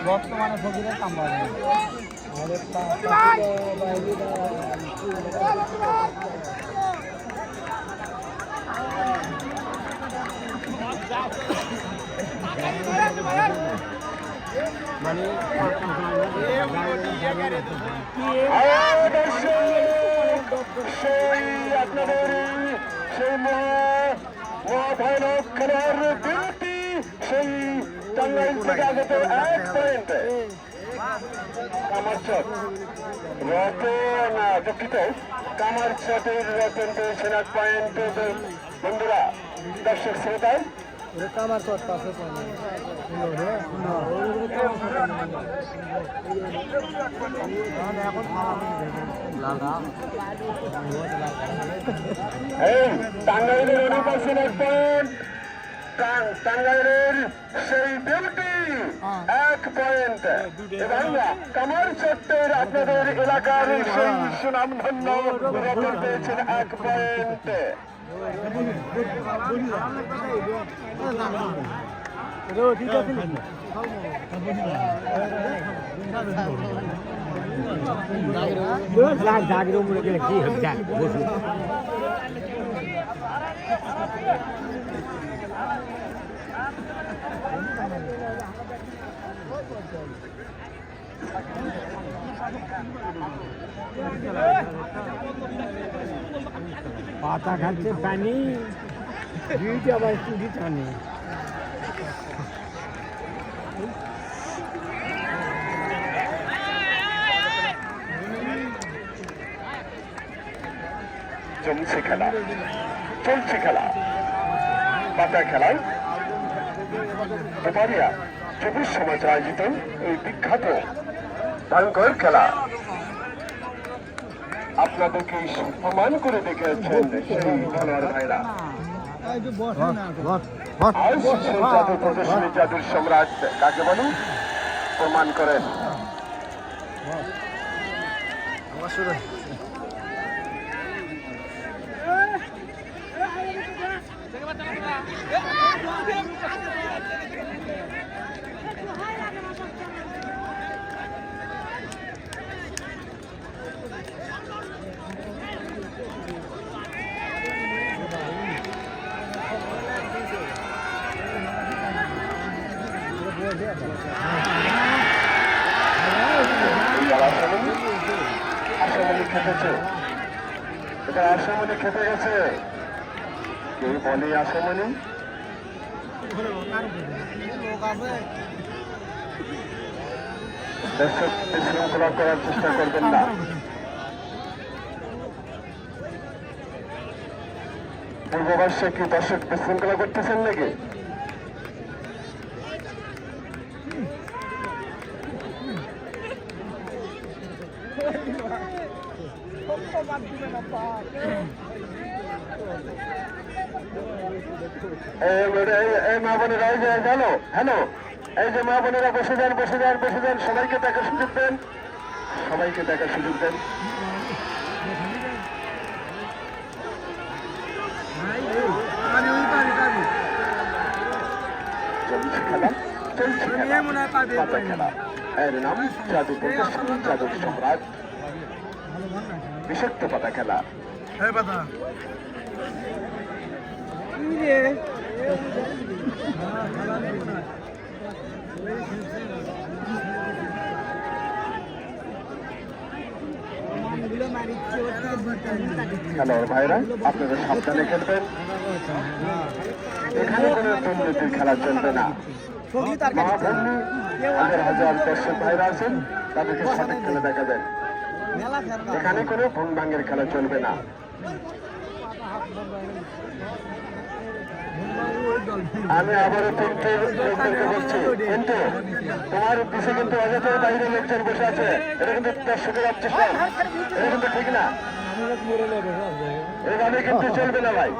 বর্তমানে ফকিরের কাম বাড়ে মানে সেই আপনাদের সেই মহাভয়ানক খেলার বিরতি সেই টাঙ্গাইল থেকে আগত 1 পয়েন্টে কামারচট রতন দুঃখিত কামারচটের রতন পেয়েছেন 1 পয়েন্ট। বন্ধুরা দর্শক শ্রোতায় আমার চট পাশে টাঙ্গাইলের অনুপাসন 1 পয়েন্ট, টাঙ্গাইলের সেই বিউটি 1 পয়েন্ট এবং কামারচটের আপনাদের এলাকার সেই সুনামধন্য রতন পেয়েছেন 1 পয়েন্ট। ঠিক আছে জাগির উপরে গেলে কি হবে যাক বসুন পাতা খাচ্ছে পানি দুইটা আবার চুরি টানে চলছে খেলা পাতা খেলায় দুপারিয়া 24 সমাজ আয়োজিত এই বিখ্যাত ভয়ঙ্কর খেলা আপনাদেরকে প্রমাণ করে দেখেছেন সেই খেলোয়াড় ভাইরা। আজ সেই জাদু প্রদর্শনী জাদুর সম্রাট কাকে বলে প্রমাণ করেন। আশামণি খেতে গেছে কেউ বলে আশামণি দর্শক বিশৃঙ্খলা করার চেষ্টা করবেন না। পূর্ববর্ষে কি দর্শক বিশৃঙ্খলা করতেছেন নাকি? মা বোনেরা হ্যালো এই যে মা বোনেরা বসে যান সবাইকে দেখার সুযোগ দেন চলছে খেলা পাতা খেলা এর নাম জাদু প্রদর্শনী জাদুর সম্রাট বিষাক্ত পাতা খেলা। খেলোয়াড় ভাইরা আপনারা সাবধানে খেলবেন, এখানে কোনো দুর্নীতির খেলা চলবে না। হাজার দর্শক ভাইরা আছেন তাদেরকে সঠিক খেলা দেখাবেন, এখানে কোনো ভুল ভাঙ্গের খেলা চলবে না। আমি আবারও তিনটে লোকদেরকে বলছি, কিন্তু তোমার পিছিয়ে কিন্তু অযথা বাইরে লোকজন বসে আছে, এটা কিন্তু দর্শকের অবচেষ্টা, এটা কিন্তু ঠিক না, এভাবে কিন্তু চলবে না ভাই।